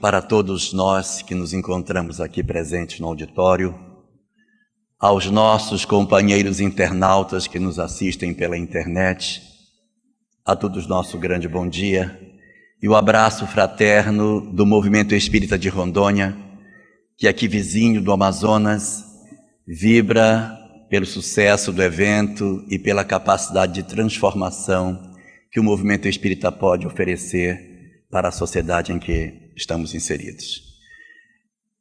para todos nós que nos encontramos aqui presentes no auditório, aos nossos companheiros internautas que nos assistem pela internet, a todos nosso grande bom dia e o abraço fraterno do Movimento Espírita de Rondônia, que aqui vizinho do Amazonas vibra pelo sucesso do evento e pela capacidade de transformação que o movimento espírita pode oferecer para a sociedade em que estamos inseridos.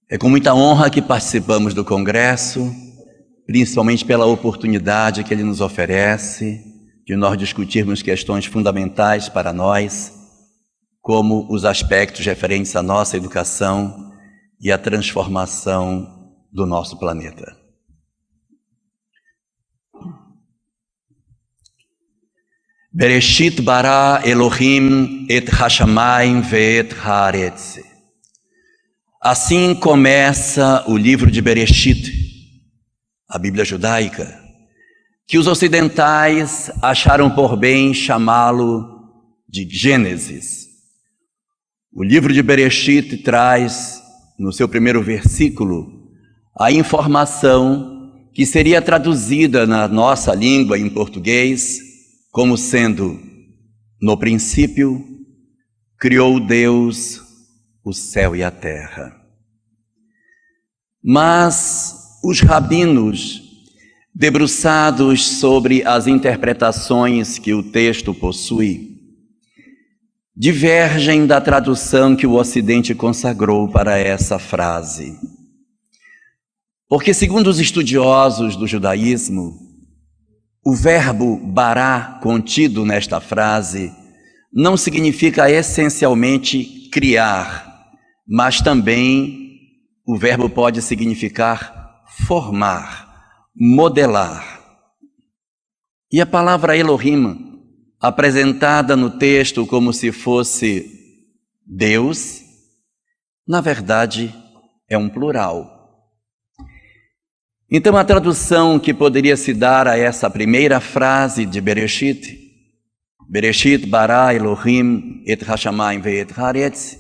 É com muita honra que participamos do Congresso, principalmente pela oportunidade que ele nos oferece de nós discutirmos questões fundamentais para nós, como os aspectos referentes à nossa educação e à transformação do nosso planeta. Bereshit bara Elohim et hashamayim ve'et haaretz. Assim começa o livro de Bereshit, a Bíblia judaica, que os ocidentais acharam por bem chamá-lo de Gênesis. O livro de Bereshit traz, no seu primeiro versículo, a informação que seria traduzida na nossa língua em português como sendo: no princípio, criou Deus o céu e a terra. Mas os rabinos, debruçados sobre as interpretações que o texto possui, divergem da tradução que o Ocidente consagrou para essa frase. Porque, segundo os estudiosos do judaísmo, o verbo bará contido nesta frase não significa essencialmente criar, mas também o verbo pode significar formar, modelar. E a palavra Elohim, apresentada no texto como se fosse Deus, na verdade é um plural. Então a tradução que poderia se dar a essa primeira frase de Bereshit, Bereshit bara Elohim et hashamayim ve'et haaretz,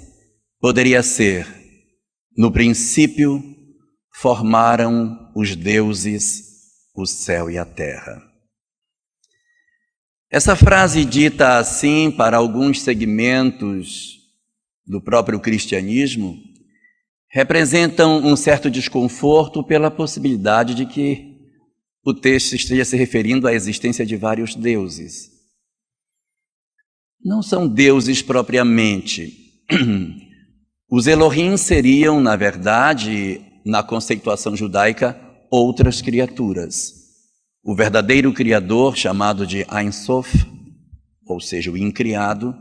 poderia ser: no princípio formaram os deuses o céu e a terra. Essa frase dita assim para alguns segmentos do próprio cristianismo representam um certo desconforto pela possibilidade de que o texto esteja se referindo à existência de vários deuses. Não são deuses propriamente. Os Elohim seriam, na verdade, na conceituação judaica, outras criaturas. O verdadeiro Criador, chamado de Ein Sof, ou seja, o incriado,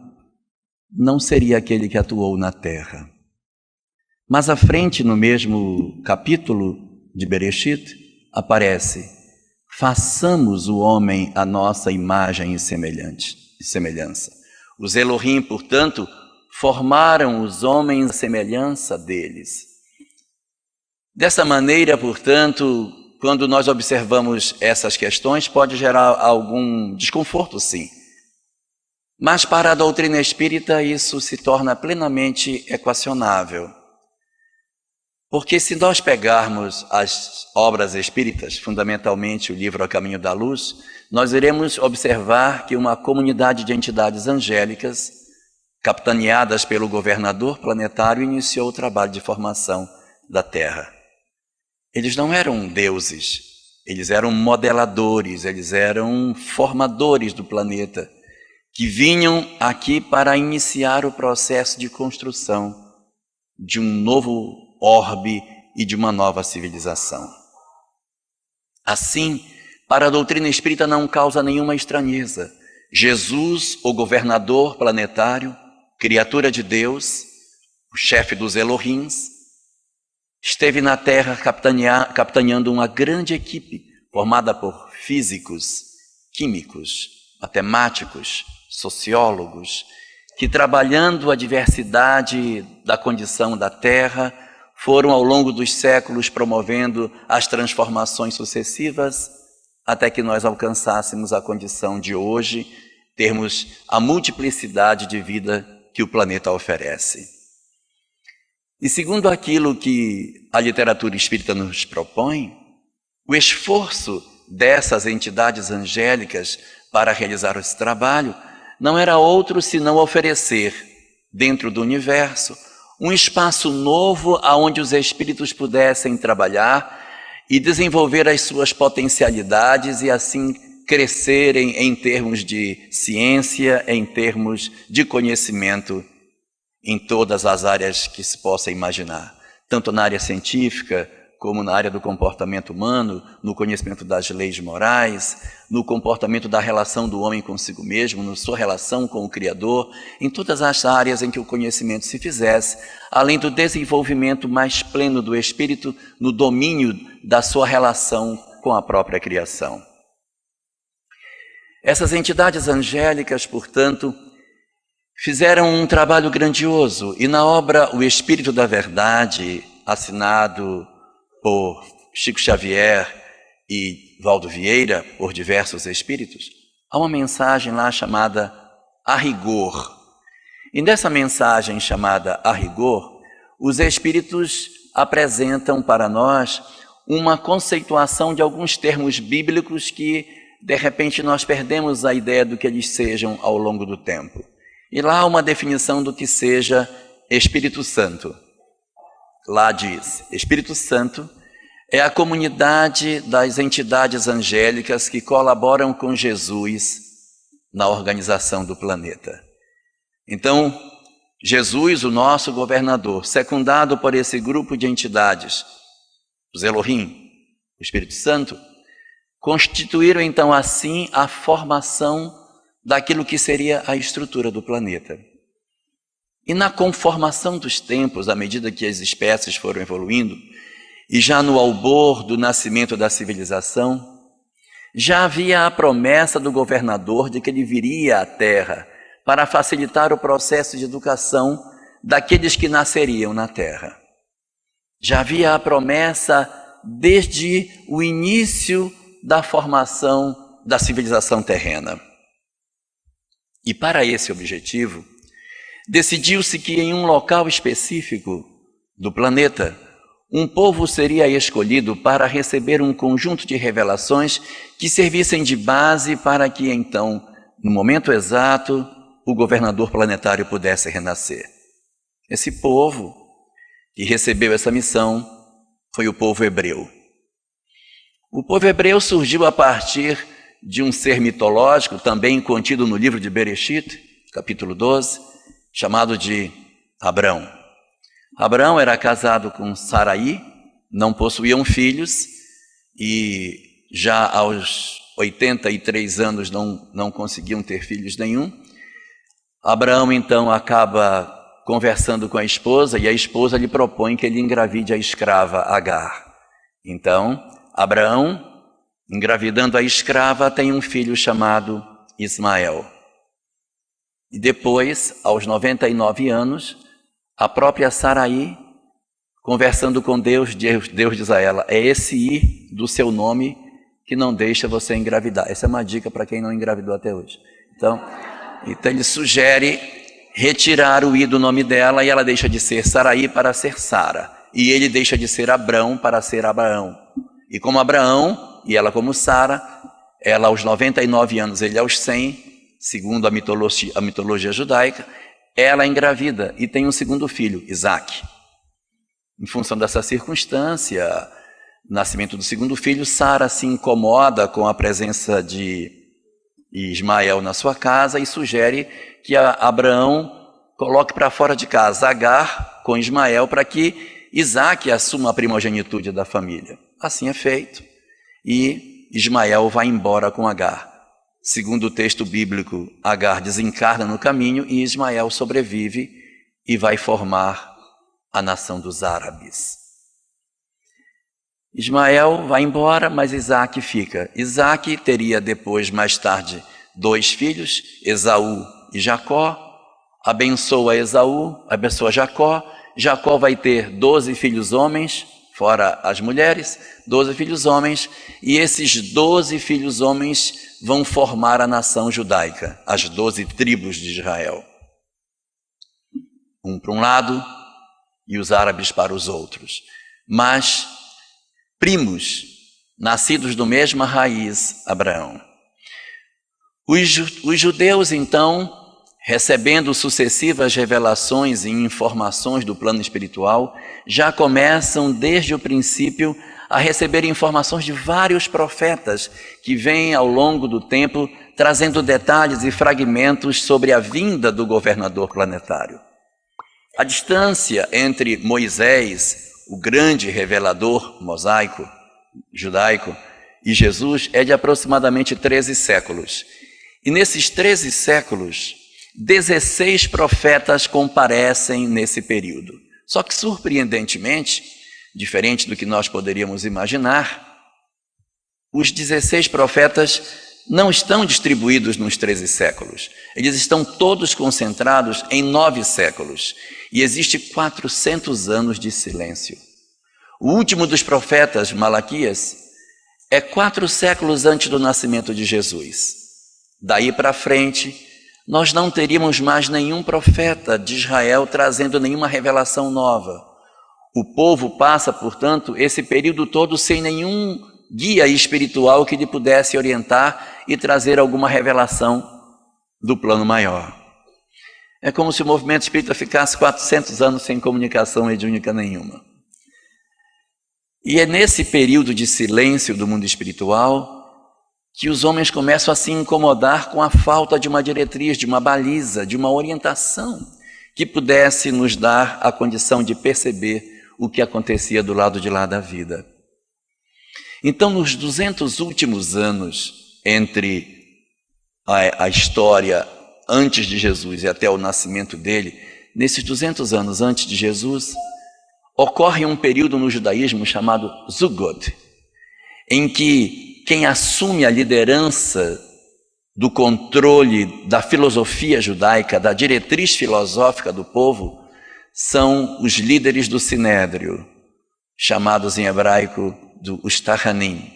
não seria aquele que atuou na terra. Mas à frente, no mesmo capítulo de Bereshit, aparece: façamos o homem à nossa imagem e semelhança. Os Elohim, portanto, formaram os homens à semelhança deles. Dessa maneira, portanto, quando nós observamos essas questões, pode gerar algum desconforto, sim. Mas para a doutrina espírita isso se torna plenamente equacionável. Porque se nós pegarmos as obras espíritas, fundamentalmente o livro A Caminho da Luz, nós iremos observar que uma comunidade de entidades angélicas, capitaneadas pelo governador planetário, iniciou o trabalho de formação da Terra. Eles não eram deuses, eles eram modeladores, eles eram formadores do planeta, que vinham aqui para iniciar o processo de construção de um novo orbe e de uma nova civilização. Assim, para a doutrina espírita não causa nenhuma estranheza. Jesus, o governador planetário, criatura de Deus, o chefe dos Elohims, esteve na Terra capitaneando uma grande equipe formada por físicos, químicos, matemáticos, sociólogos, que trabalhando a diversidade da condição da Terra, foram ao longo dos séculos promovendo as transformações sucessivas até que nós alcançássemos a condição de hoje, termos a multiplicidade de vida que o planeta oferece. E segundo aquilo que a literatura espírita nos propõe, o esforço dessas entidades angélicas para realizar esse trabalho não era outro senão oferecer, dentro do universo, um espaço novo aonde os espíritos pudessem trabalhar e desenvolver as suas potencialidades e assim crescerem em termos de ciência, em termos de conhecimento em todas as áreas que se possa imaginar, tanto na área científica, como na área do comportamento humano, no conhecimento das leis morais, no comportamento da relação do homem consigo mesmo, na sua relação com o Criador, em todas as áreas em que o conhecimento se fizesse, além do desenvolvimento mais pleno do espírito no domínio da sua relação com a própria criação. Essas entidades angélicas, portanto, fizeram um trabalho grandioso e na obra O Espírito da Verdade, assinado por Chico Xavier e Valdo Vieira, por diversos espíritos, há uma mensagem lá chamada A Rigor. E nessa mensagem chamada A Rigor, os espíritos apresentam para nós uma conceituação de alguns termos bíblicos que, de repente, nós perdemos a ideia do que eles sejam ao longo do tempo. E lá há uma definição do que seja Espírito Santo. Lá diz, Espírito Santo é a comunidade das entidades angélicas que colaboram com Jesus na organização do planeta. Então, Jesus, o nosso governador, secundado por esse grupo de entidades, os Elohim, o Espírito Santo, constituíram então assim a formação daquilo que seria a estrutura do planeta. E na conformação dos tempos, à medida que as espécies foram evoluindo, e já no albor do nascimento da civilização, já havia a promessa do governador de que ele viria à Terra para facilitar o processo de educação daqueles que nasceriam na Terra. Já havia a promessa desde o início da formação da civilização terrena. E para esse objetivo, decidiu-se que em um local específico do planeta, um povo seria escolhido para receber um conjunto de revelações que servissem de base para que então, no momento exato, o governador planetário pudesse renascer. Esse povo que recebeu essa missão foi o povo hebreu. O povo hebreu surgiu a partir de um ser mitológico, também contido no livro de Bereshit, capítulo 12, chamado de Abrão. Abrão era casado com Sarai, não possuíam filhos e já aos 83 anos não conseguiam ter filhos nenhum. Abraão então acaba conversando com a esposa e a esposa lhe propõe que ele engravide a escrava Agar. Então, Abraão, engravidando a escrava, tem um filho chamado Ismael. E depois, aos 99 anos, a própria Sarai, conversando com Deus diz a ela, é esse I do seu nome que não deixa você engravidar. Essa é uma dica para quem não engravidou até hoje. Então ele sugere retirar o I do nome dela e ela deixa de ser Sarai para ser Sara. E ele deixa de ser Abrão para ser Abraão. E como Abraão, e ela como Sara, ela aos 99 anos, ele aos 100, segundo a mitologia judaica, ela engravida e tem um segundo filho, Isaac. Em função dessa circunstância, nascimento do segundo filho, Sara se incomoda com a presença de Ismael na sua casa e sugere que Abraão coloque para fora de casa Agar com Ismael para que Isaac assuma a primogenitude da família. Assim é feito. E Ismael vai embora com Agar. Segundo o texto bíblico, Agar desencarna no caminho e Ismael sobrevive e vai formar a nação dos árabes. Ismael vai embora, mas Isaac fica. Isaac teria depois, mais tarde, 2 filhos, Esaú e Jacó. Abençoa Esaú, abençoa Jacó. Jacó vai ter 12 filhos homens, fora as mulheres, 12 filhos homens, e esses 12 filhos homens vão formar a nação judaica, as 12 tribos de Israel. Um para um lado e os árabes para os outros, mas primos, nascidos do mesma raiz, Abraão. Os judeus, então, recebendo sucessivas revelações e informações do plano espiritual, já começam desde o princípio a receber informações de vários profetas que vêm ao longo do tempo trazendo detalhes e fragmentos sobre a vinda do governador planetário. A distância entre Moisés, o grande revelador mosaico, judaico, e Jesus é de aproximadamente 13 séculos. E nesses 13 séculos, 16 profetas comparecem nesse período. Só que, surpreendentemente, diferente do que nós poderíamos imaginar, os 16 profetas não estão distribuídos nos 13 séculos. Eles estão todos concentrados em 9 séculos. E existe 400 anos de silêncio. O último dos profetas, Malaquias, é 4 séculos antes do nascimento de Jesus. Daí para frente, nós não teríamos mais nenhum profeta de Israel trazendo nenhuma revelação nova. O povo passa, portanto, esse período todo sem nenhum guia espiritual que lhe pudesse orientar e trazer alguma revelação do plano maior. É como se o movimento espírita ficasse 400 anos sem comunicação mediúnica nenhuma. E é nesse período de silêncio do mundo espiritual que os homens começam a se incomodar com a falta de uma diretriz, de uma baliza, de uma orientação que pudesse nos dar a condição de perceber o que acontecia do lado de lá da vida. Então, nos 200 últimos anos entre a história antes de Jesus e até o nascimento dele, nesses 200 anos antes de Jesus, ocorre um período no judaísmo chamado Zugot, em que quem assume a liderança do controle da filosofia judaica, da diretriz filosófica do povo, são os líderes do Sinédrio, chamados em hebraico os Tahanim.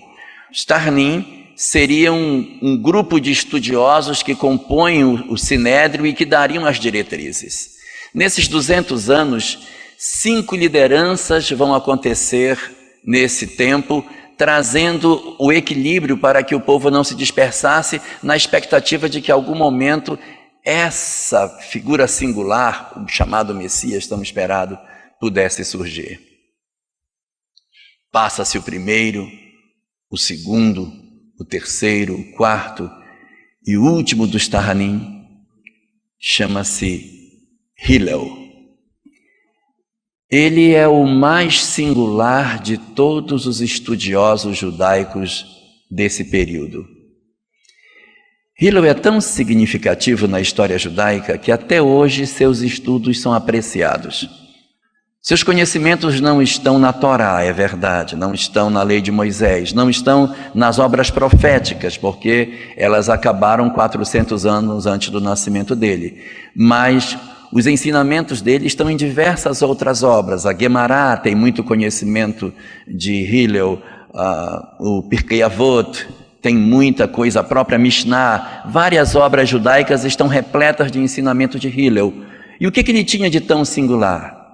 Os Tahanim seriam um grupo de estudiosos que compõem o Sinédrio e que dariam as diretrizes. Nesses 200 anos, 5 lideranças vão acontecer nesse tempo, trazendo o equilíbrio para que o povo não se dispersasse, na expectativa de que em algum momento essa figura singular, o chamado Messias tão esperado, pudesse surgir. Passa-se o primeiro, o segundo, o terceiro, o quarto e o último dos Tahanim chama-se Hillel. Ele é o mais singular de todos os estudiosos judaicos desse período. Hillel é tão significativo na história judaica que até hoje seus estudos são apreciados. Seus conhecimentos não estão na Torá, é verdade, não estão na lei de Moisés, não estão nas obras proféticas, porque elas acabaram 400 anos antes do nascimento dele. Mas os ensinamentos dele estão em diversas outras obras. A Gemara tem muito conhecimento de Hillel, o Pirkei Avot tem muita coisa, a própria Mishnah, várias obras judaicas estão repletas de ensinamento de Hillel. E o que ele tinha de tão singular?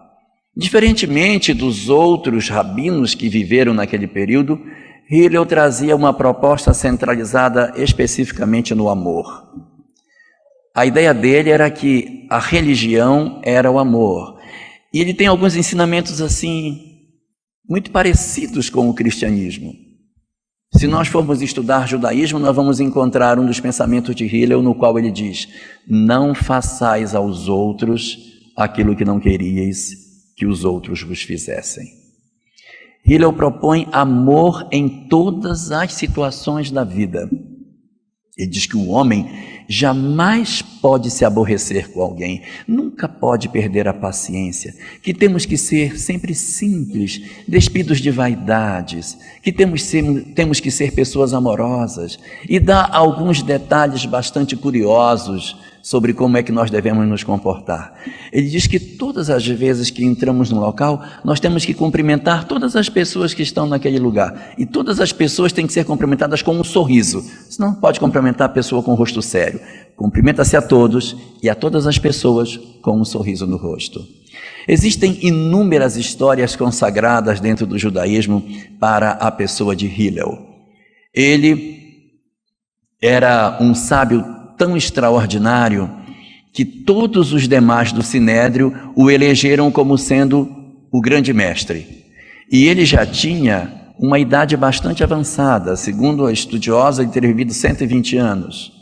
Diferentemente dos outros rabinos que viveram naquele período, Hillel trazia uma proposta centralizada especificamente no amor. A ideia dele era que a religião era o amor. E ele tem alguns ensinamentos assim, muito parecidos com o cristianismo. Se nós formos estudar judaísmo, nós vamos encontrar um dos pensamentos de Hillel, no qual ele diz: não façais aos outros aquilo que não queríeis que os outros vos fizessem. Hillel propõe amor em todas as situações da vida. Ele diz que o homem jamais pode se aborrecer com alguém, nunca pode perder a paciência, que temos que ser sempre simples, despidos de vaidades, que temos que ser pessoas amorosas, e dá alguns detalhes bastante curiosos sobre como é que nós devemos nos comportar. Ele diz que todas as vezes que entramos no local, nós temos que cumprimentar todas as pessoas que estão naquele lugar. E todas as pessoas têm que ser cumprimentadas com um sorriso. Você não pode cumprimentar a pessoa com o rosto sério. Cumprimenta-se a todos e a todas as pessoas com um sorriso no rosto. Existem inúmeras histórias consagradas dentro do judaísmo para a pessoa de Hillel. Ele era um sábio tão extraordinário que todos os demais do Sinédrio o elegeram como sendo o grande mestre. E ele já tinha uma idade bastante avançada, segundo a estudiosa, ele teria vivido 120 anos.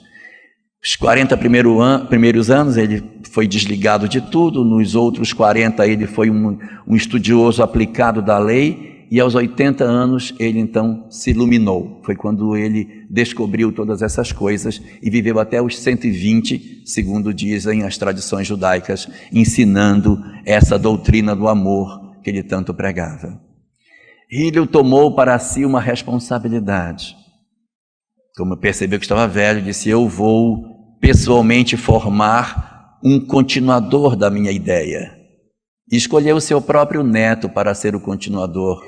Os 40 primeiros anos ele foi desligado de tudo, nos outros 40 ele foi um estudioso aplicado da lei, e aos 80 anos ele então se iluminou. Foi quando ele descobriu todas essas coisas e viveu até os 120, segundo dizem as tradições judaicas, ensinando essa doutrina do amor que ele tanto pregava. Hillel tomou para si uma responsabilidade. Como percebeu que estava velho, disse: eu vou pessoalmente formar um continuador da minha ideia. E escolheu o seu próprio neto para ser o continuador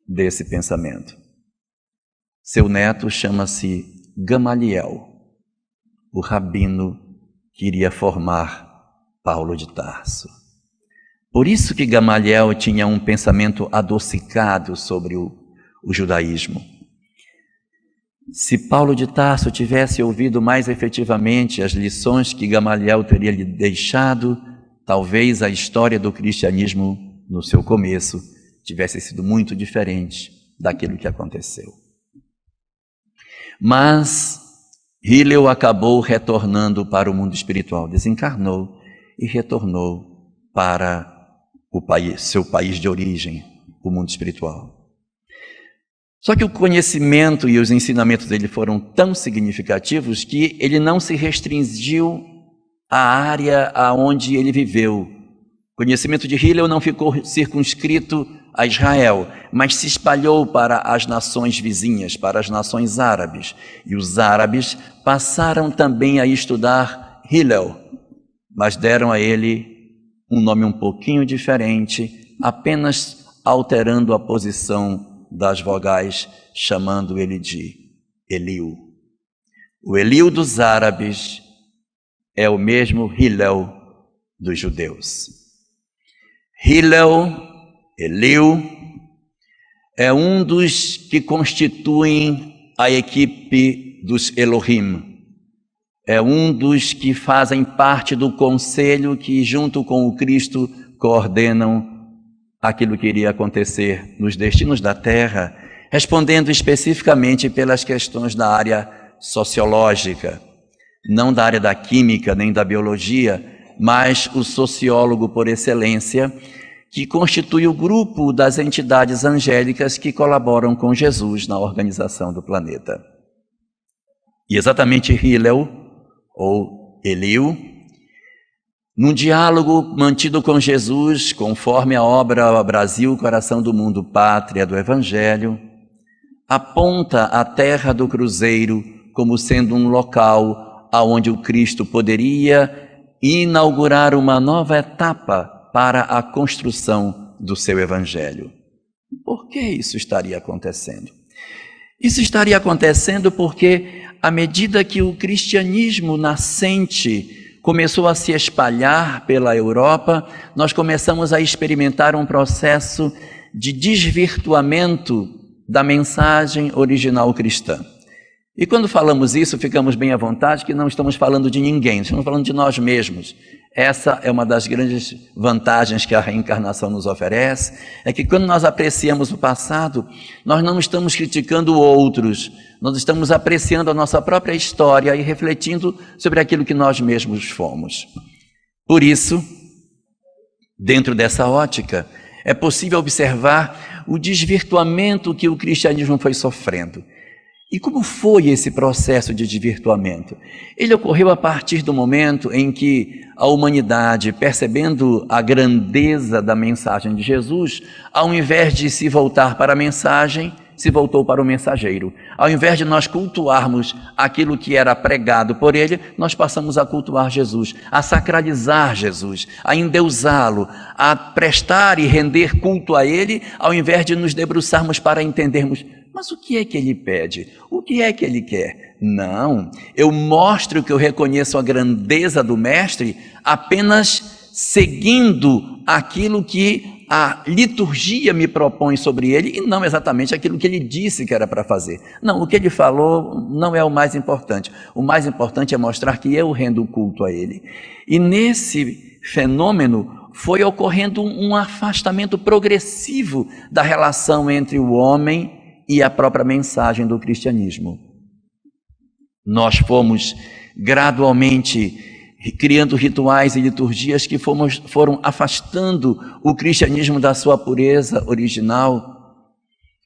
desse pensamento. Seu neto chama-se Gamaliel, o rabino que iria formar Paulo de Tarso. Por isso que Gamaliel tinha um pensamento adocicado sobre o judaísmo. Se Paulo de Tarso tivesse ouvido mais efetivamente as lições que Gamaliel teria lhe deixado, talvez a história do cristianismo, no seu começo, tivesse sido muito diferente daquilo que aconteceu. Mas Hillel acabou retornando para o mundo espiritual, desencarnou e retornou para seu país de origem, o mundo espiritual. Só que o conhecimento e os ensinamentos dele foram tão significativos que ele não se restringiu à área aonde ele viveu. O conhecimento de Hillel não ficou circunscrito a Israel, mas se espalhou para as nações vizinhas, para as nações árabes. E os árabes passaram também a estudar Hillel, mas deram a ele um nome um pouquinho diferente, apenas alterando a posição das vogais, chamando ele de Eliú. O Eliú dos árabes é o mesmo Hillel dos judeus. Eliú, é um dos que constituem a equipe dos Elohim. É um dos que fazem parte do conselho que, junto com o Cristo, coordenam aquilo que iria acontecer nos destinos da Terra, respondendo especificamente pelas questões da área sociológica, não da área da química nem da biologia, mas o sociólogo por excelência, que constitui o grupo das entidades angélicas que colaboram com Jesus na organização do planeta. E exatamente Hillel, ou Eliú, num diálogo mantido com Jesus, conforme a obra Brasil, Coração do Mundo, Pátria do Evangelho, aponta a Terra do Cruzeiro como sendo um local aonde o Cristo poderia inaugurar uma nova etapa para a construção do seu Evangelho. Por que isso estaria acontecendo? Isso estaria acontecendo porque, à medida que o cristianismo nascente começou a se espalhar pela Europa, nós começamos a experimentar um processo de desvirtuamento da mensagem original cristã. E quando falamos isso, ficamos bem à vontade que não estamos falando de ninguém, estamos falando de nós mesmos. Essa é uma das grandes vantagens que a reencarnação nos oferece, é que quando nós apreciamos o passado, nós não estamos criticando outros, nós estamos apreciando a nossa própria história e refletindo sobre aquilo que nós mesmos fomos. Por isso, dentro dessa ótica, é possível observar o desvirtuamento que o cristianismo foi sofrendo. E como foi esse processo de desvirtuamento? Ele ocorreu a partir do momento em que a humanidade, percebendo a grandeza da mensagem de Jesus, ao invés de se voltar para a mensagem, se voltou para o mensageiro. Ao invés de nós cultuarmos aquilo que era pregado por ele, nós passamos a cultuar Jesus, a sacralizar Jesus, a endeusá-lo, a prestar e render culto a ele, ao invés de nos debruçarmos para entendermos: mas o que é que ele pede? O que é que ele quer? Não, eu mostro que eu reconheço a grandeza do Mestre apenas seguindo aquilo que a liturgia me propõe sobre ele e não exatamente aquilo que ele disse que era para fazer. Não, o que ele falou não é o mais importante. O mais importante é mostrar que eu rendo culto a ele. E nesse fenômeno foi ocorrendo um afastamento progressivo da relação entre o homem e a própria mensagem do cristianismo. Nós fomos gradualmente criando rituais e liturgias que foram afastando o cristianismo da sua pureza original.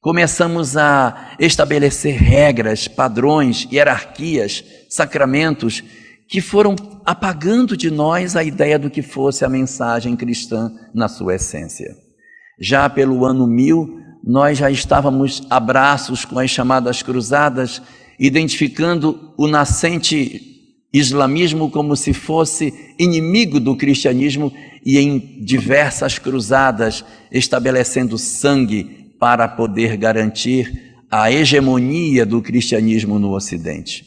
Começamos a estabelecer regras, padrões, hierarquias, sacramentos que foram apagando de nós a ideia do que fosse a mensagem cristã na sua essência. Já pelo ano 1000, nós já estávamos a braços com as chamadas cruzadas, identificando o nascente islamismo como se fosse inimigo do cristianismo e em diversas cruzadas estabelecendo sangue para poder garantir a hegemonia do cristianismo no Ocidente.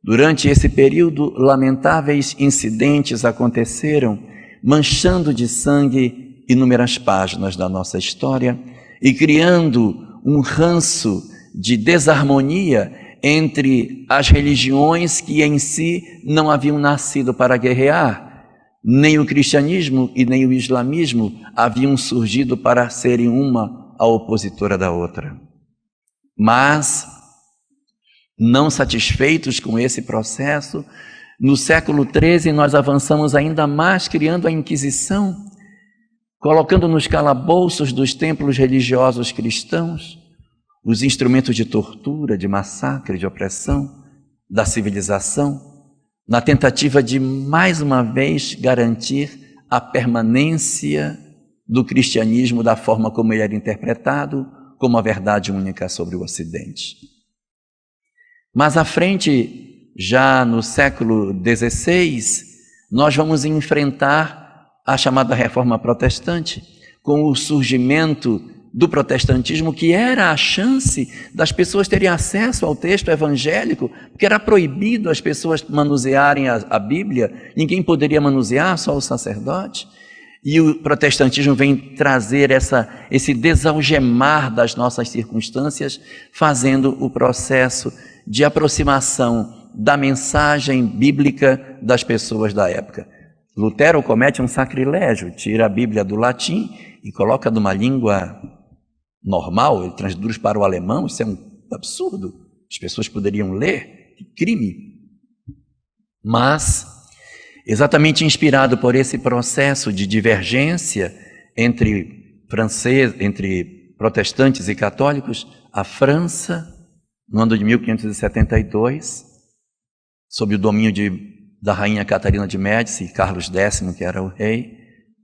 Durante esse período, lamentáveis incidentes aconteceram, manchando de sangue inúmeras páginas da nossa história e criando um ranço de desarmonia entre as religiões que em si não haviam nascido para guerrear. Nem o cristianismo e nem o islamismo haviam surgido para serem uma a opositora da outra. Mas, não satisfeitos com esse processo, no século XIII nós avançamos ainda mais criando a Inquisição, colocando nos calabouços dos templos religiosos cristãos os instrumentos de tortura, de massacre, de opressão, da civilização, na tentativa de, mais uma vez, garantir a permanência do cristianismo da forma como ele era interpretado, como a verdade única sobre o Ocidente. Mas à frente, já no século XVI, nós vamos enfrentar a chamada Reforma Protestante, com o surgimento do protestantismo, que era a chance das pessoas terem acesso ao texto evangélico, porque era proibido as pessoas manusearem a Bíblia, ninguém poderia manusear, só o sacerdote. E o protestantismo vem trazer esse desalgemar das nossas circunstâncias, fazendo o processo de aproximação da mensagem bíblica das pessoas da época. Lutero comete um sacrilégio, tira a Bíblia do latim e coloca numa língua normal, ele traduz para o alemão. Isso é um absurdo. As pessoas poderiam ler, que crime. Mas, exatamente inspirado por esse processo de divergência entre protestantes e católicos, a França, no ano de 1572, sob o domínio da rainha Catarina de Médici e Carlos X, que era o rei,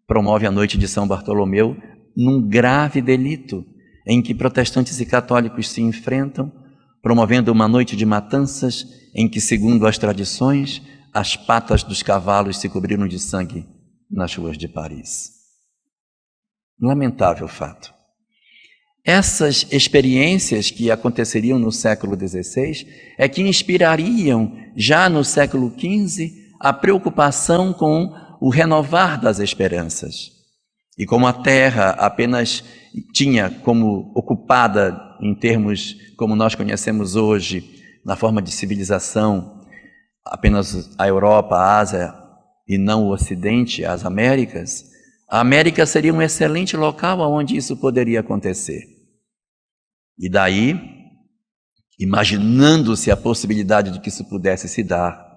promove a noite de São Bartolomeu num grave delito, em que protestantes e católicos se enfrentam, promovendo uma noite de matanças em que, segundo as tradições, as patas dos cavalos se cobriram de sangue nas ruas de Paris. Lamentável fato. Essas experiências que aconteceriam no século XVI é que inspirariam, já no século XV, a preocupação com o renovar das esperanças. E como a Terra apenas tinha como ocupada, em termos como nós conhecemos hoje, na forma de civilização, apenas a Europa, a Ásia e não o Ocidente, as Américas, a América seria um excelente local onde isso poderia acontecer. E daí, imaginando-se a possibilidade de que isso pudesse se dar,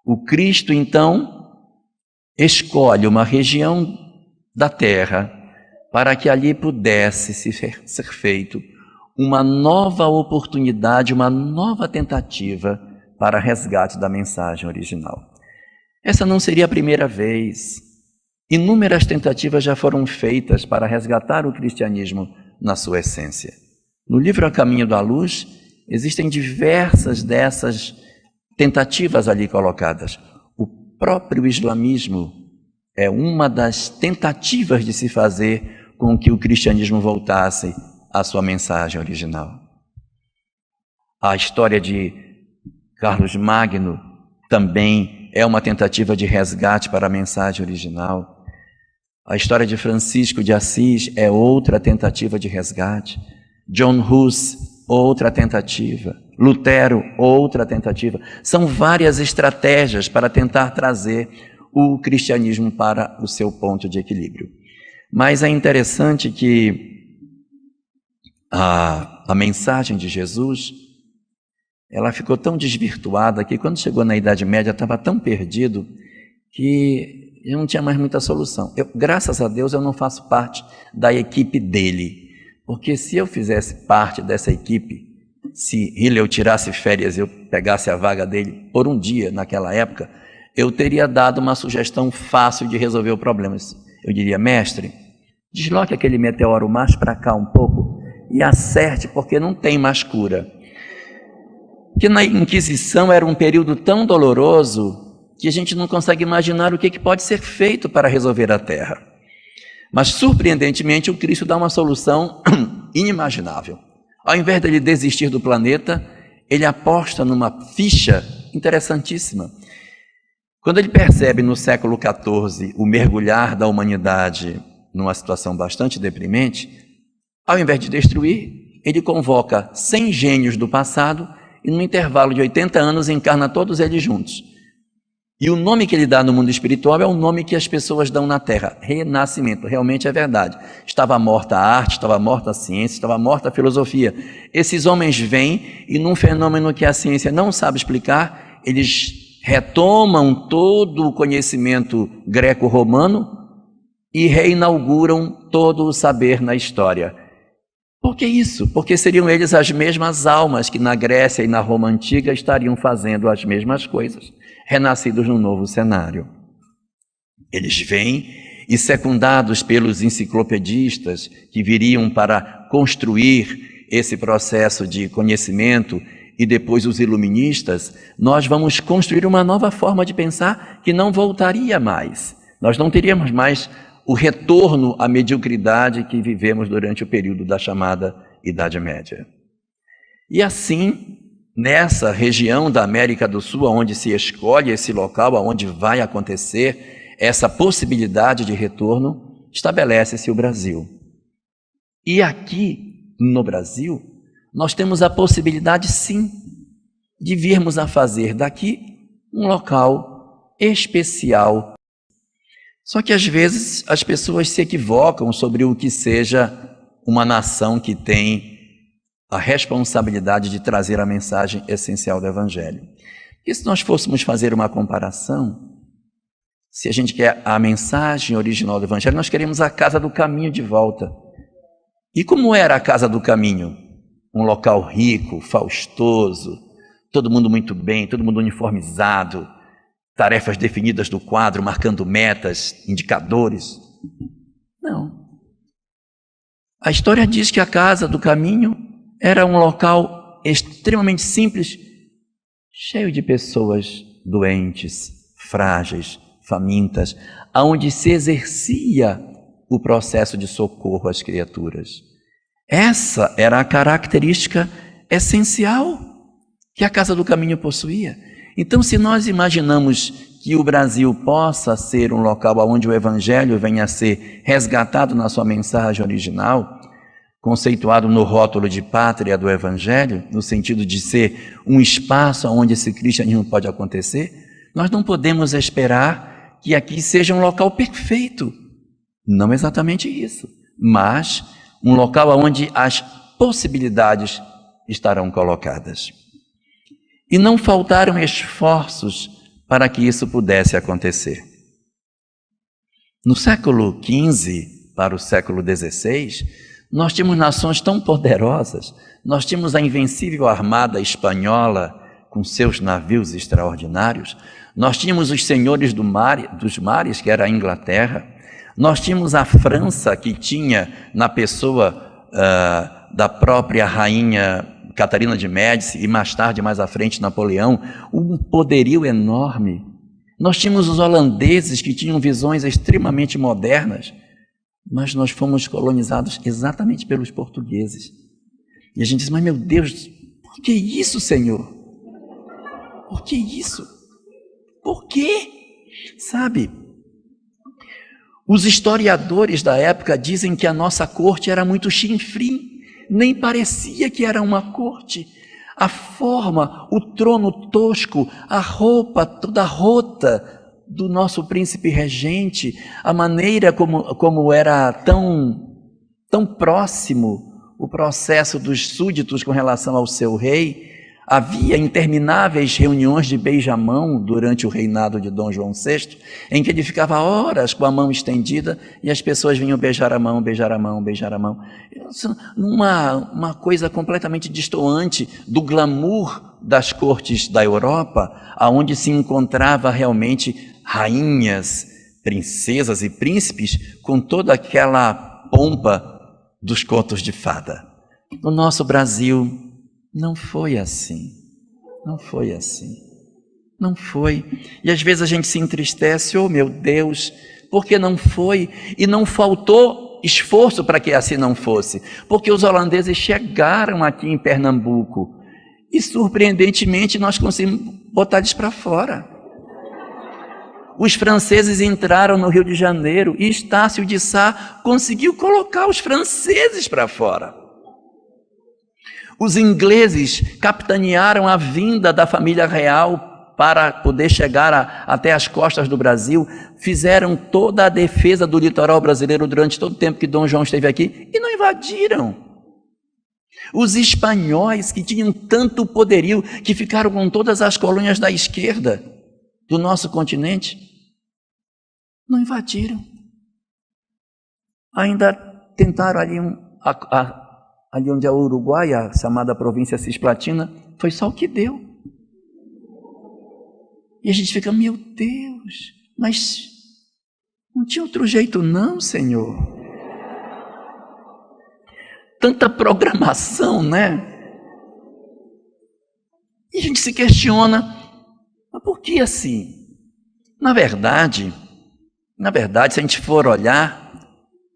o Cristo então escolhe uma região da terra para que ali pudesse ser feito uma nova oportunidade, uma nova tentativa para resgate da mensagem original. Essa não seria a primeira vez. Inúmeras tentativas já foram feitas para resgatar o cristianismo na sua essência. No livro A Caminho da Luz, existem diversas dessas tentativas ali colocadas. O próprio islamismo é uma das tentativas de se fazer com que o cristianismo voltasse à sua mensagem original. A história de Carlos Magno também é uma tentativa de resgate para a mensagem original. A história de Francisco de Assis é outra tentativa de resgate. John Hus, outra tentativa. Lutero, outra tentativa. São várias estratégias para tentar trazer o cristianismo para o seu ponto de equilíbrio. Mas é interessante que a mensagem de Jesus, ela ficou tão desvirtuada que quando chegou na Idade Média estava tão perdido que eu não tinha mais muita solução. Graças a Deus eu não faço parte da equipe dele, porque se eu fizesse parte dessa equipe, se Hillel tirasse férias e eu pegasse a vaga dele por um dia naquela época, eu teria dado uma sugestão fácil de resolver o problema. Eu diria: mestre, desloque aquele meteoro mais para cá um pouco e acerte, porque não tem mais cura. Que na Inquisição era um período tão doloroso que a gente não consegue imaginar o que pode ser feito para resolver a Terra. Mas, surpreendentemente, o Cristo dá uma solução inimaginável. Ao invés de ele desistir do planeta, ele aposta numa ficha interessantíssima. Quando ele percebe no século XIV o mergulhar da humanidade numa situação bastante deprimente, ao invés de destruir, ele convoca 100 gênios do passado e, num intervalo de 80 anos, encarna todos eles juntos. E o nome que ele dá no mundo espiritual é o nome que as pessoas dão na Terra: renascimento. Realmente é verdade. Estava morta a arte, estava morta a ciência, estava morta a filosofia. Esses homens vêm e, num fenômeno que a ciência não sabe explicar, eles retomam todo o conhecimento greco-romano e reinauguram todo o saber na história. Por que isso? Porque seriam eles as mesmas almas que na Grécia e na Roma antiga estariam fazendo as mesmas coisas, renascidos num novo cenário. Eles vêm e, secundados pelos enciclopedistas que viriam para construir esse processo de conhecimento, e depois os iluministas, nós vamos construir uma nova forma de pensar que não voltaria mais. Nós não teríamos mais o retorno à mediocridade que vivemos durante o período da chamada Idade Média. E assim, nessa região da América do Sul, onde se escolhe esse local, onde vai acontecer essa possibilidade de retorno, estabelece-se o Brasil. E aqui, no Brasil, nós temos a possibilidade, sim, de virmos a fazer daqui um local especial. Só que, às vezes, as pessoas se equivocam sobre o que seja uma nação que tem a responsabilidade de trazer a mensagem essencial do Evangelho. Porque se nós fôssemos fazer uma comparação, se a gente quer a mensagem original do Evangelho, nós queremos a casa do caminho de volta. E como era a casa do caminho? Um local rico, faustoso, todo mundo muito bem, todo mundo uniformizado, tarefas definidas do quadro, marcando metas, indicadores. Não. A história diz que a casa do caminho era um local extremamente simples, cheio de pessoas doentes, frágeis, famintas, onde se exercia o processo de socorro às criaturas. Essa era a característica essencial que a Casa do Caminho possuía. Então, se nós imaginamos que o Brasil possa ser um local onde o Evangelho venha a ser resgatado na sua mensagem original, conceituado no rótulo de pátria do Evangelho, no sentido de ser um espaço onde esse cristianismo pode acontecer, nós não podemos esperar que aqui seja um local perfeito. Não exatamente isso, mas um local onde as possibilidades estarão colocadas. E não faltaram esforços para que isso pudesse acontecer. No século XV para o século XVI, nós tínhamos nações tão poderosas, nós tínhamos a invencível armada espanhola com seus navios extraordinários, nós tínhamos os senhores dos mares, que era a Inglaterra, nós tínhamos a França, que tinha na pessoa da própria rainha Catarina de Médici e mais tarde, mais à frente, Napoleão, um poderio enorme. Nós tínhamos os holandeses que tinham visões extremamente modernas, mas nós fomos colonizados exatamente pelos portugueses. E a gente diz, mas meu Deus, por que isso, Senhor? Por que isso? Por quê? Sabe, os historiadores da época dizem que a nossa corte era muito chinfrim, nem parecia que era uma corte. A forma, o trono tosco, a roupa toda rota do nosso príncipe regente, a maneira como era tão próximo o processo dos súditos com relação ao seu rei. Havia intermináveis reuniões de beijamão durante o reinado de Dom João VI, em que ele ficava horas com a mão estendida e as pessoas vinham beijar a mão, beijar a mão, beijar a mão. Uma coisa completamente destoante do glamour das cortes da Europa, onde se encontrava realmente rainhas, princesas e príncipes com toda aquela pompa dos contos de fada. No nosso Brasil, não foi assim, não foi assim, não foi. E às vezes a gente se entristece, oh meu Deus, porque não foi? E não faltou esforço para que assim não fosse, porque os holandeses chegaram aqui em Pernambuco e surpreendentemente nós conseguimos botar eles para fora. Os franceses entraram no Rio de Janeiro e Estácio de Sá conseguiu colocar os franceses para fora. Os ingleses capitanearam a vinda da família real para poder chegar até as costas do Brasil, fizeram toda a defesa do litoral brasileiro durante todo o tempo que Dom João esteve aqui e não invadiram. Os espanhóis, que tinham tanto poderio, que ficaram com todas as colônias da esquerda do nosso continente, não invadiram. Ainda tentaram ali ali onde é o Uruguai, a chamada província Cisplatina, foi só o que deu. E a gente fica, meu Deus, mas não tinha outro jeito não, Senhor. Tanta programação, né? E a gente se questiona, mas por que assim? Na verdade, se a gente for olhar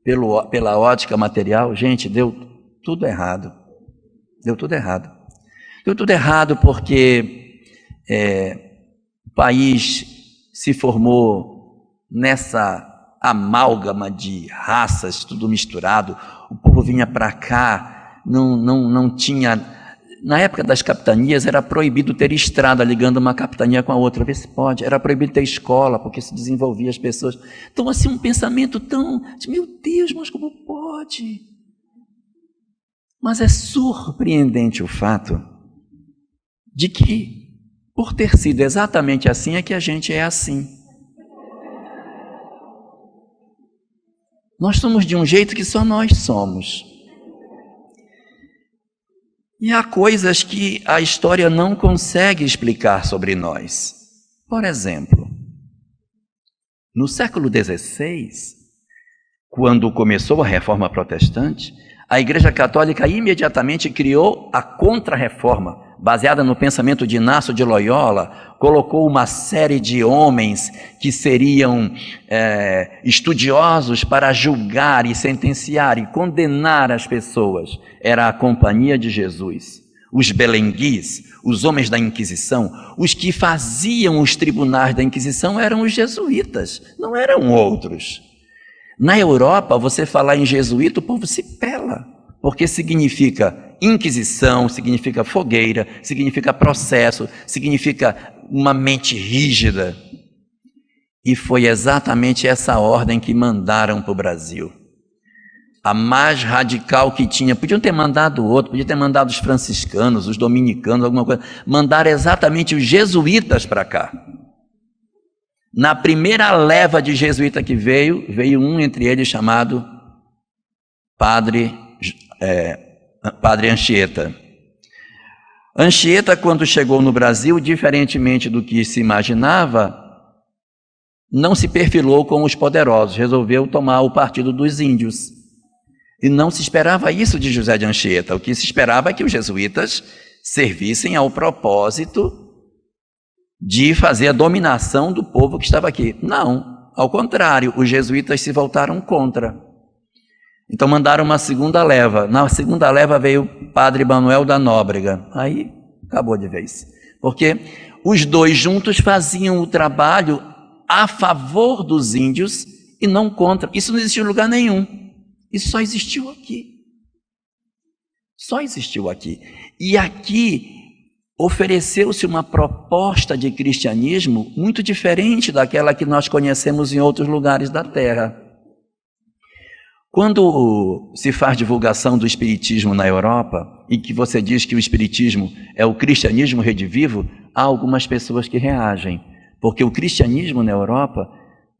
pela ótica material, gente, deu tudo errado. Deu tudo errado. Deu tudo errado porque o país se formou nessa amálgama de raças, tudo misturado. O povo vinha para cá, não tinha... Na época das capitanias era proibido ter estrada ligando uma capitania com a outra, vê se pode. Era proibido ter escola, porque se desenvolvia as pessoas. Então, assim, um pensamento tão... Meu Deus, mas como pode? Mas é surpreendente o fato de que, por ter sido exatamente assim, é que a gente é assim. Nós somos de um jeito que só nós somos. E há coisas que a história não consegue explicar sobre nós. Por exemplo, no século XVI, quando começou a Reforma Protestante, a Igreja Católica imediatamente criou a Contra-Reforma, baseada no pensamento de Inácio de Loyola, colocou uma série de homens que seriam estudiosos para julgar e sentenciar e condenar as pessoas. Era a Companhia de Jesus, os belenguis, os homens da Inquisição. Os que faziam os tribunais da Inquisição eram os jesuítas, não eram outros. Na Europa, você falar em jesuíta, o povo se pela, porque significa inquisição, significa fogueira, significa processo, significa uma mente rígida. E foi exatamente essa ordem que mandaram para o Brasil. A mais radical que tinha, podiam ter mandado outro, podiam ter mandado os franciscanos, os dominicanos, alguma coisa, mandaram exatamente os jesuítas para cá. Na primeira leva de jesuíta que veio um entre eles chamado Padre Anchieta. Anchieta, quando chegou no Brasil, diferentemente do que se imaginava, não se perfilou com os poderosos, resolveu tomar o partido dos índios. E não se esperava isso de José de Anchieta. O que se esperava é que os jesuítas servissem ao propósito de fazer a dominação do povo que estava aqui. Não, ao contrário, os jesuítas se voltaram contra. Então mandaram uma segunda leva. Na segunda leva veio o padre Manuel da Nóbrega. Aí acabou de vez. Porque os dois juntos faziam o trabalho a favor dos índios e não contra. Isso não existiu em lugar nenhum. Isso só existiu aqui. Só existiu aqui. E aqui ofereceu-se uma proposta de cristianismo muito diferente daquela que nós conhecemos em outros lugares da Terra. Quando se faz divulgação do espiritismo na Europa, e que você diz que o espiritismo é o cristianismo redivivo, há algumas pessoas que reagem, porque o cristianismo na Europa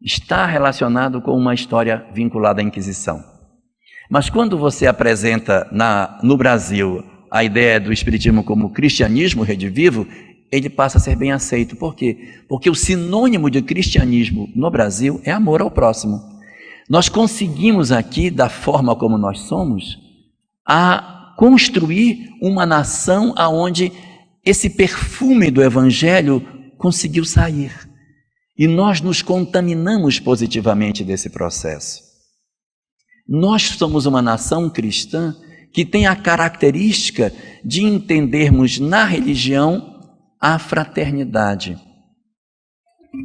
está relacionado com uma história vinculada à Inquisição. Mas quando você apresenta no Brasil a ideia do espiritismo como cristianismo redivivo, ele passa a ser bem aceito. Por quê? Porque o sinônimo de cristianismo no Brasil é amor ao próximo. Nós conseguimos aqui, da forma como nós somos, a construir uma nação onde esse perfume do Evangelho conseguiu sair. E nós nos contaminamos positivamente desse processo. Nós somos uma nação cristã que tem a característica de entendermos na religião a fraternidade.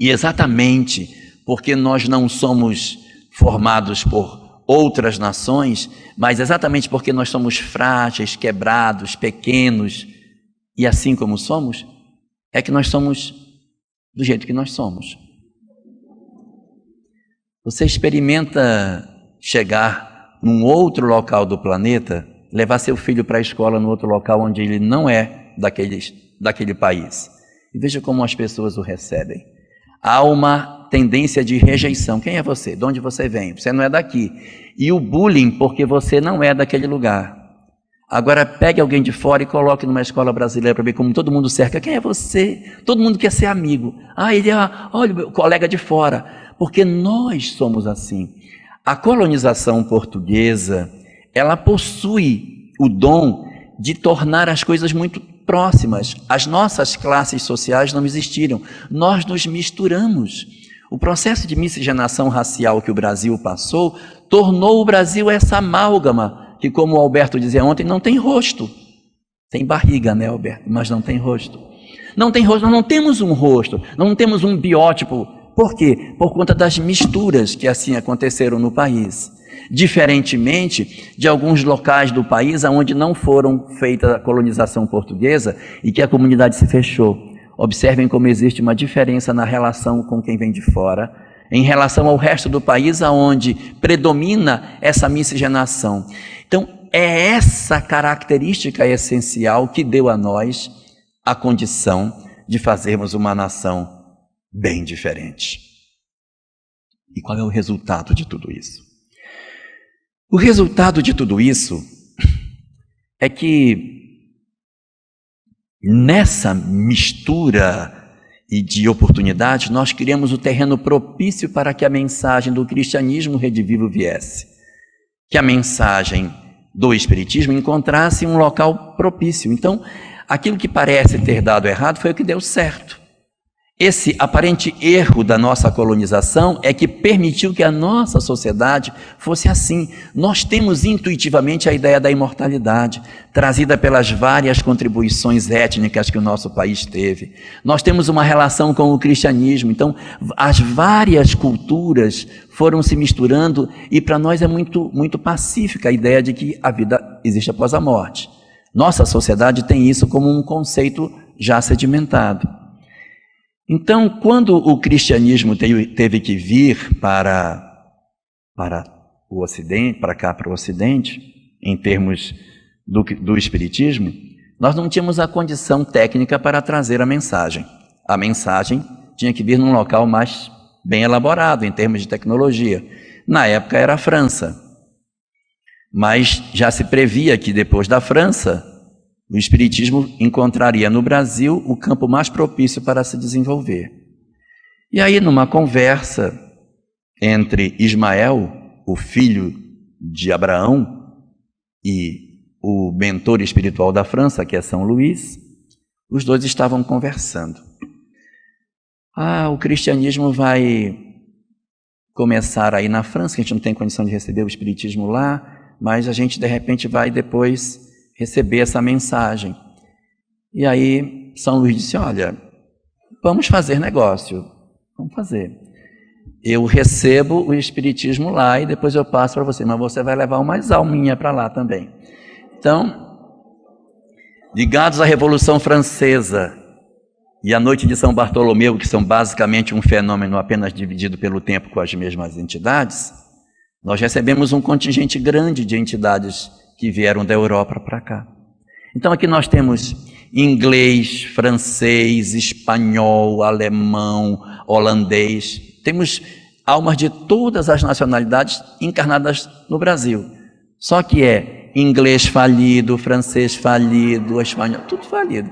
E exatamente porque nós não somos formados por outras nações, mas exatamente porque nós somos frágeis, quebrados, pequenos, e assim como somos, é que nós somos do jeito que nós somos. Você experimenta chegar num outro local do planeta, levar seu filho para a escola no outro local onde ele não é daquele país, e veja como as pessoas o recebem. Há uma tendência de rejeição. Quem é você? De onde você vem? Você não é daqui. E o bullying porque você não é daquele lugar. Agora pegue alguém de fora e coloque numa escola brasileira para ver como todo mundo cerca. Quem é você? Todo mundo quer ser amigo. Ele é, olha, o colega de fora. Porque nós somos assim. A colonização portuguesa, ela possui o dom de tornar as coisas muito próximas. As nossas classes sociais não existiram. Nós nos misturamos. O processo de miscigenação racial que o Brasil passou tornou o Brasil essa amálgama que, como o Alberto dizia ontem, não tem rosto. Tem barriga, né, Alberto? Mas não tem rosto. Não tem rosto, nós não temos um rosto, não temos um biótipo. Por quê? Por conta das misturas que assim aconteceram no país. Diferentemente de alguns locais do país onde não foram feita a colonização portuguesa e que a comunidade se fechou. Observem como existe uma diferença na relação com quem vem de fora, em relação ao resto do país, onde predomina essa miscigenação. Então, é essa característica essencial que deu a nós a condição de fazermos uma nação bem diferente. E qual é o resultado de tudo isso? O resultado de tudo isso é que nessa mistura e de oportunidades, nós criamos o terreno propício para que a mensagem do cristianismo redivivo viesse. Que a mensagem do espiritismo encontrasse um local propício. Então, aquilo que parece ter dado errado foi o que deu certo. Esse aparente erro da nossa colonização é que permitiu que a nossa sociedade fosse assim. Nós temos intuitivamente a ideia da imortalidade, trazida pelas várias contribuições étnicas que o nosso país teve. Nós temos uma relação com o cristianismo, então as várias culturas foram se misturando e para nós é muito pacífica a ideia de que a vida existe após a morte. Nossa sociedade tem isso como um conceito já sedimentado. Então, quando o cristianismo teve que vir para o Ocidente, para cá, para o Ocidente, em termos do espiritismo, nós não tínhamos a condição técnica para trazer a mensagem. A mensagem tinha que vir num local mais bem elaborado, em termos de tecnologia. Na época era a França. Mas já se previa que depois da França, o espiritismo encontraria no Brasil o campo mais propício para se desenvolver. E aí, numa conversa entre Ismael, o filho de Abraão, e o mentor espiritual da França, que é São Luís, os dois estavam conversando. O cristianismo vai começar aí na França, que a gente não tem condição de receber o espiritismo lá, mas a gente de repente vai depois receber essa mensagem. E aí São Luís disse, olha, vamos fazer negócio, vamos fazer. Eu recebo o espiritismo lá e depois eu passo para você, mas você vai levar umas alminhas para lá também. Então, ligados à Revolução Francesa e à Noite de São Bartolomeu, que são basicamente um fenômeno apenas dividido pelo tempo com as mesmas entidades, nós recebemos um contingente grande de entidades que vieram da Europa para cá. Então aqui nós temos inglês, francês, espanhol, alemão, holandês. Temos almas de todas as nacionalidades encarnadas no Brasil. Só que é inglês falido, francês falido, espanhol, tudo falido.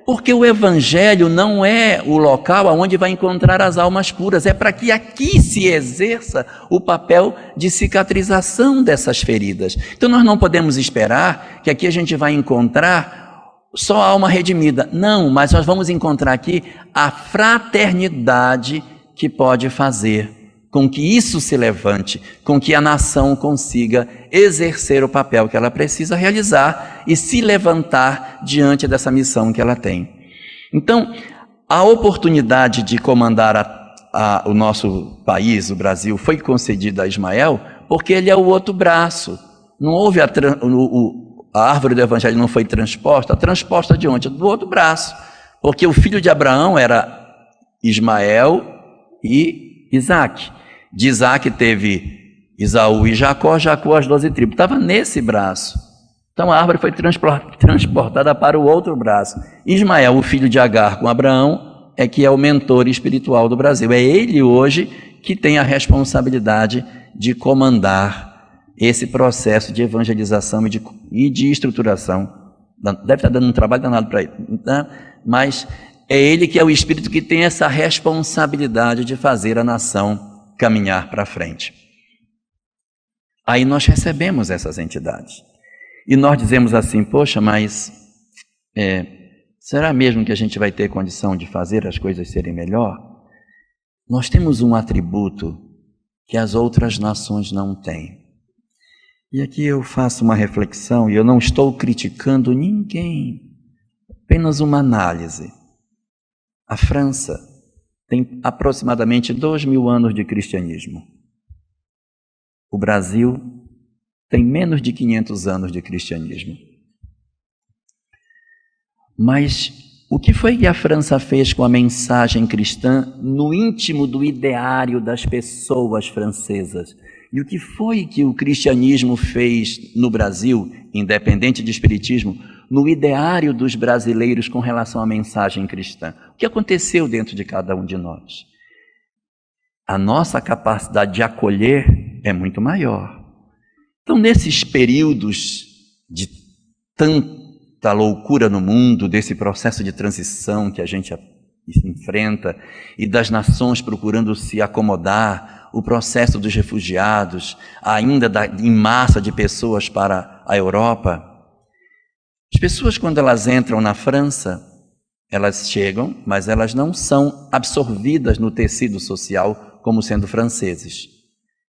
Porque o Evangelho não é o local onde vai encontrar as almas puras, é para que aqui se exerça o papel de cicatrização dessas feridas. Então nós não podemos esperar que aqui a gente vai encontrar só a alma redimida. Não, mas nós vamos encontrar aqui a fraternidade que pode fazer com que isso se levante, com que a nação consiga exercer o papel que ela precisa realizar e se levantar diante dessa missão que ela tem. Então, a oportunidade de comandar o nosso país, o Brasil, foi concedida a Ismael porque ele é o outro braço. Não houve a árvore do Evangelho não foi transposta de onde? Do outro braço. Porque o filho de Abraão era Ismael e Isaac. De Isaac teve Esaú e Jacó, Jacó as 12 tribos. Estava nesse braço. Então a árvore foi transportada para o outro braço. Ismael, o filho de Agar com Abraão, é que é o mentor espiritual do Brasil. É ele hoje que tem a responsabilidade de comandar esse processo de evangelização e de estruturação. Deve estar dando um trabalho danado para ele, né? Mas é ele que é o espírito que tem essa responsabilidade de fazer a nação caminhar para frente. Aí nós recebemos essas entidades. E nós dizemos assim, poxa, mas será mesmo que a gente vai ter condição de fazer as coisas serem melhor? Nós temos um atributo que as outras nações não têm. E aqui eu faço uma reflexão, e eu não estou criticando ninguém, apenas uma análise. A França tem aproximadamente 2.000 anos de cristianismo. O Brasil tem menos de 500 anos de cristianismo. Mas o que foi que a França fez com a mensagem cristã no íntimo do ideário das pessoas francesas? E o que foi que o cristianismo fez no Brasil, independente de espiritismo, no ideário dos brasileiros com relação à mensagem cristã? O que aconteceu dentro de cada um de nós? A nossa capacidade de acolher é muito maior. Então, nesses períodos de tanta loucura no mundo, desse processo de transição que a gente enfrenta, e das nações procurando se acomodar, o processo dos refugiados, ainda em massa de pessoas para a Europa, as pessoas, quando elas entram na França, elas chegam, mas elas não são absorvidas no tecido social como sendo franceses.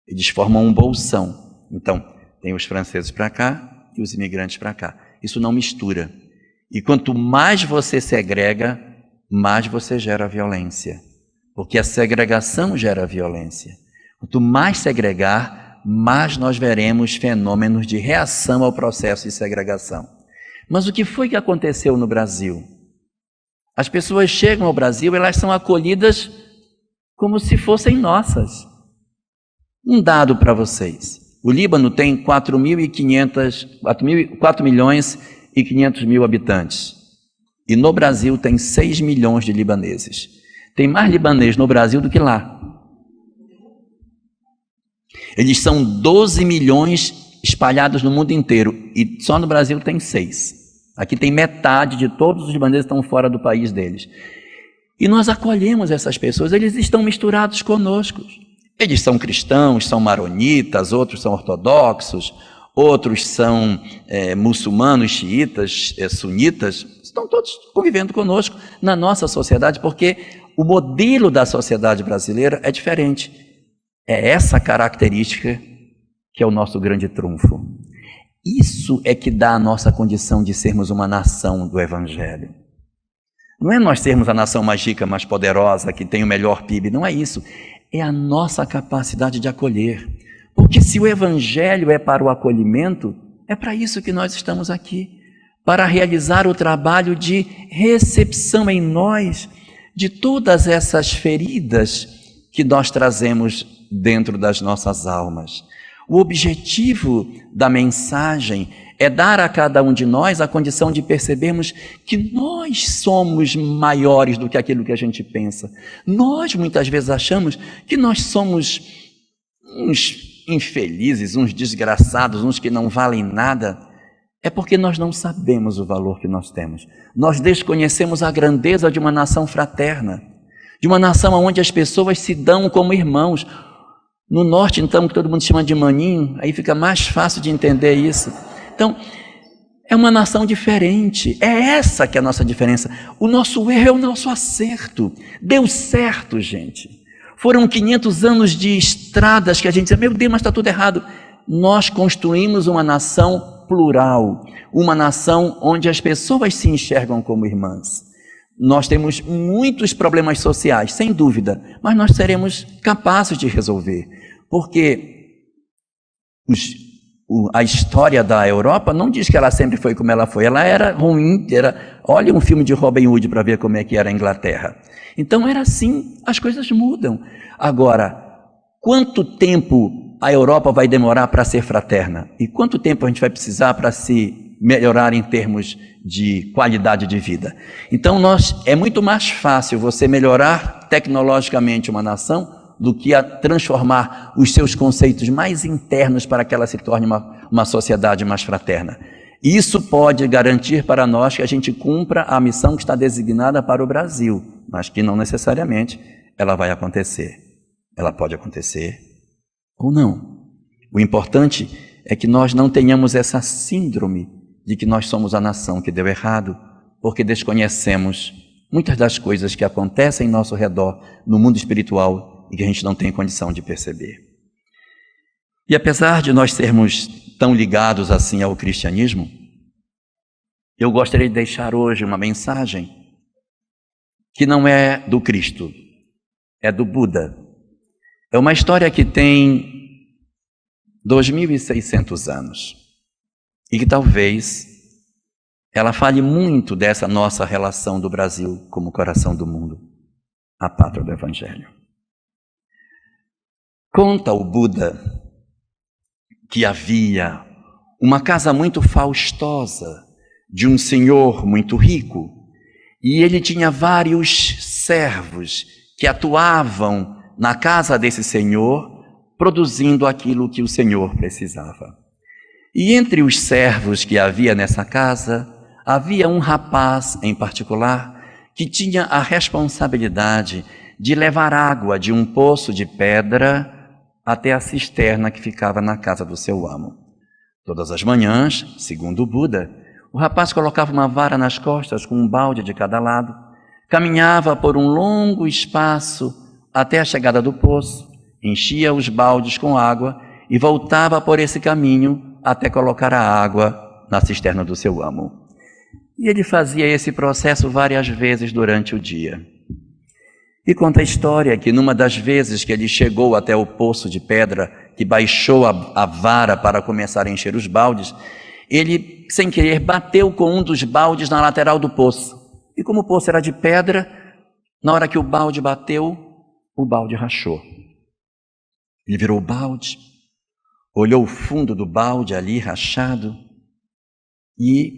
Eles formam um bolsão. Então, tem os franceses para cá e os imigrantes para cá. Isso não mistura. E quanto mais você segrega, mais você gera violência. Porque a segregação gera violência. Quanto mais segregar, mais nós veremos fenômenos de reação ao processo de segregação. Mas o que foi que aconteceu no Brasil? As pessoas chegam ao Brasil, elas são acolhidas como se fossem nossas. Um dado para vocês. O Líbano tem 4 milhões e 500 mil habitantes. E no Brasil tem 6 milhões de libaneses. Tem mais libanês no Brasil do que lá. Eles são 12 milhões espalhados no mundo inteiro. E só no Brasil tem 6. Aqui tem metade de todos os libaneses que estão fora do país deles. E nós acolhemos essas pessoas, eles estão misturados conosco. Eles são cristãos, são maronitas, outros são ortodoxos, outros são muçulmanos, xiitas, sunitas, estão todos convivendo conosco na nossa sociedade, porque o modelo da sociedade brasileira é diferente. É essa característica que é o nosso grande trunfo. Isso é que dá a nossa condição de sermos uma nação do Evangelho. Não é nós sermos a nação mais rica, mais poderosa, que tem o melhor PIB, não é isso. É a nossa capacidade de acolher. Porque se o Evangelho é para o acolhimento, é para isso que nós estamos aqui, para realizar o trabalho de recepção em nós de todas essas feridas que nós trazemos dentro das nossas almas. O objetivo da mensagem é dar a cada um de nós a condição de percebermos que nós somos maiores do que aquilo que a gente pensa. Nós muitas vezes achamos que nós somos uns infelizes, uns desgraçados, uns que não valem nada. É porque nós não sabemos o valor que nós temos. Nós desconhecemos a grandeza de uma nação fraterna, de uma nação onde as pessoas se dão como irmãos. No norte, então, que todo mundo chama de maninho, aí fica mais fácil de entender isso. Então, é uma nação diferente, é essa que é a nossa diferença. O nosso erro é o nosso acerto. Deu certo, gente. Foram 500 anos de estradas que a gente diz, meu Deus, mas está tudo errado. Nós construímos uma nação plural, uma nação onde as pessoas se enxergam como irmãs. Nós temos muitos problemas sociais, sem dúvida, mas nós seremos capazes de resolver, porque a história da Europa não diz que ela sempre foi como ela foi, ela era ruim, olha um filme de Robin Hood para ver como é que era a Inglaterra. Então era assim, as coisas mudam. Agora, quanto tempo a Europa vai demorar para ser fraterna? E quanto tempo a gente vai precisar para se melhorar em termos de qualidade de vida? Então, é muito mais fácil você melhorar tecnologicamente uma nação do que a transformar os seus conceitos mais internos para que ela se torne uma sociedade mais fraterna. Isso pode garantir para nós que a gente cumpra a missão que está designada para o Brasil, mas que não necessariamente ela vai acontecer. Ela pode acontecer ou não. O importante é que nós não tenhamos essa síndrome de que nós somos a nação que deu errado, porque desconhecemos muitas das coisas que acontecem em nosso redor, no mundo espiritual, e que a gente não tem condição de perceber. E apesar de nós sermos tão ligados assim ao cristianismo, eu gostaria de deixar hoje uma mensagem que não é do Cristo, é do Buda. É uma história que tem 2.600 anos e que talvez ela fale muito dessa nossa relação do Brasil como coração do mundo, a pátria do Evangelho. Conta o Buda que havia uma casa muito faustosa de um senhor muito rico e ele tinha vários servos que atuavam na casa desse senhor, produzindo aquilo que o senhor precisava. E entre os servos que havia nessa casa, havia um rapaz em particular que tinha a responsabilidade de levar água de um poço de pedra até a cisterna que ficava na casa do seu amo. Todas as manhãs, segundo o Buda, o rapaz colocava uma vara nas costas com um balde de cada lado, caminhava por um longo espaço até a chegada do poço, enchia os baldes com água e voltava por esse caminho até colocar a água na cisterna do seu amo. E ele fazia esse processo várias vezes durante o dia. E conta a história que numa das vezes que ele chegou até o poço de pedra, que baixou a vara para começar a encher os baldes, ele, sem querer, bateu com um dos baldes na lateral do poço. E como o poço era de pedra, na hora que o balde bateu, o balde rachou. Ele virou o balde, olhou o fundo do balde ali rachado e,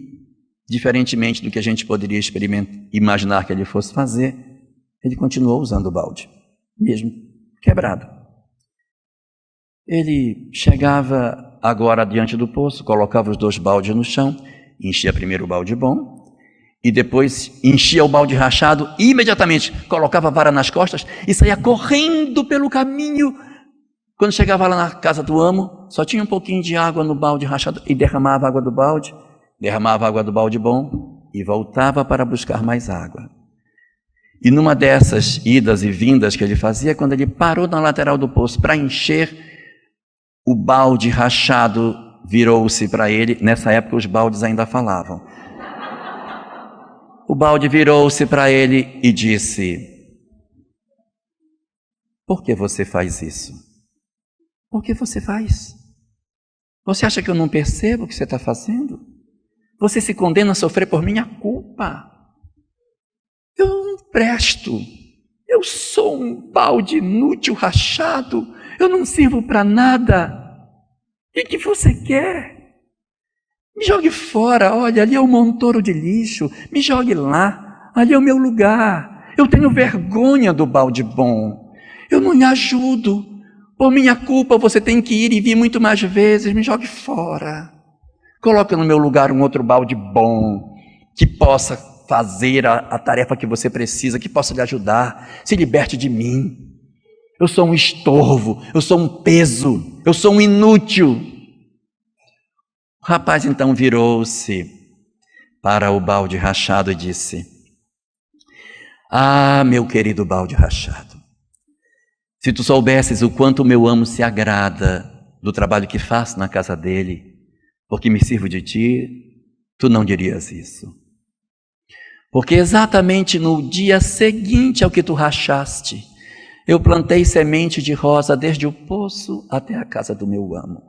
diferentemente do que a gente poderia imaginar que ele fosse fazer, ele continuou usando o balde, mesmo quebrado. Ele chegava agora diante do poço, colocava os 2 baldes no chão, enchia primeiro o balde bom, e depois enchia o balde rachado, e imediatamente colocava a vara nas costas e saía correndo pelo caminho. Quando chegava lá na casa do amo, só tinha um pouquinho de água no balde rachado, e derramava a água do balde, derramava a água do balde bom, e voltava para buscar mais água. E numa dessas idas e vindas que ele fazia, quando ele parou na lateral do poço para encher, o balde rachado virou-se para ele. Nessa época os baldes ainda falavam. O balde virou-se para ele e disse: por que você faz isso? Por que você faz? Você acha que eu não percebo o que você está fazendo? Você se condena a sofrer por minha culpa. Eu não presto. Eu sou um balde inútil, rachado. Eu não sirvo para nada. O que você quer? Me jogue fora. Olha, ali é o montouro de lixo. Me jogue lá. Ali é o meu lugar. Eu tenho vergonha do balde bom. Eu não lhe ajudo. Por minha culpa você tem que ir e vir muito mais vezes. Me jogue fora. Coloque no meu lugar um outro balde bom, que possa fazer a tarefa que você precisa, que possa lhe ajudar. Se liberte de mim. Eu sou um estorvo, eu sou um peso, eu sou um inútil. O rapaz então virou-se para o balde rachado e disse: ah, meu querido balde rachado, se tu soubesses o quanto o meu amo se agrada do trabalho que faço na casa dele, porque me sirvo de ti, tu não dirias isso. Porque exatamente no dia seguinte ao que tu rachaste, eu plantei semente de rosa desde o poço até a casa do meu amo.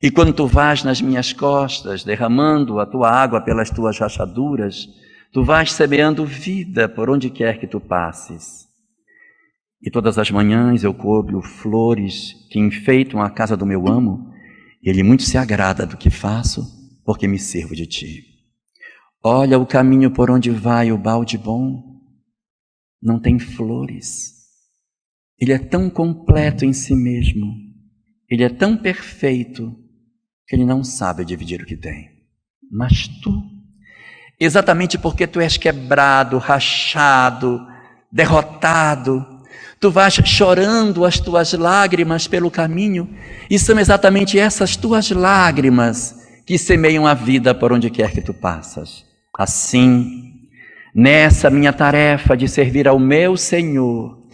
E quando tu vais nas minhas costas, derramando a tua água pelas tuas rachaduras, tu vais semeando vida por onde quer que tu passes. E todas as manhãs eu colho flores que enfeitam a casa do meu amo, e ele muito se agrada do que faço, porque me sirvo de ti. Olha o caminho por onde vai o balde bom, não tem flores. Ele é tão completo em si mesmo, ele é tão perfeito, que ele não sabe dividir o que tem. Mas tu, exatamente porque tu és quebrado, rachado, derrotado, tu vais chorando as tuas lágrimas pelo caminho, e são exatamente essas tuas lágrimas que semeiam a vida por onde quer que tu passas. Assim, nessa minha tarefa de servir ao meu Senhor,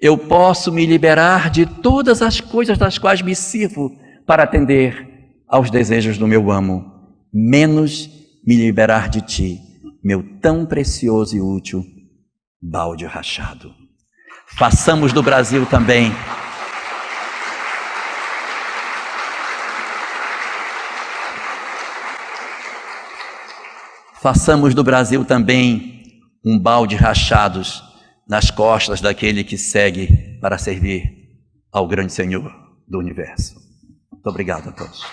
eu posso me liberar de todas as coisas das quais me sirvo para atender aos desejos do meu amo, menos me liberar de ti, meu tão precioso e útil balde rachado. Façamos do Brasil também um balde rachados nas costas daquele que segue para servir ao grande Senhor do universo. Muito obrigado a todos.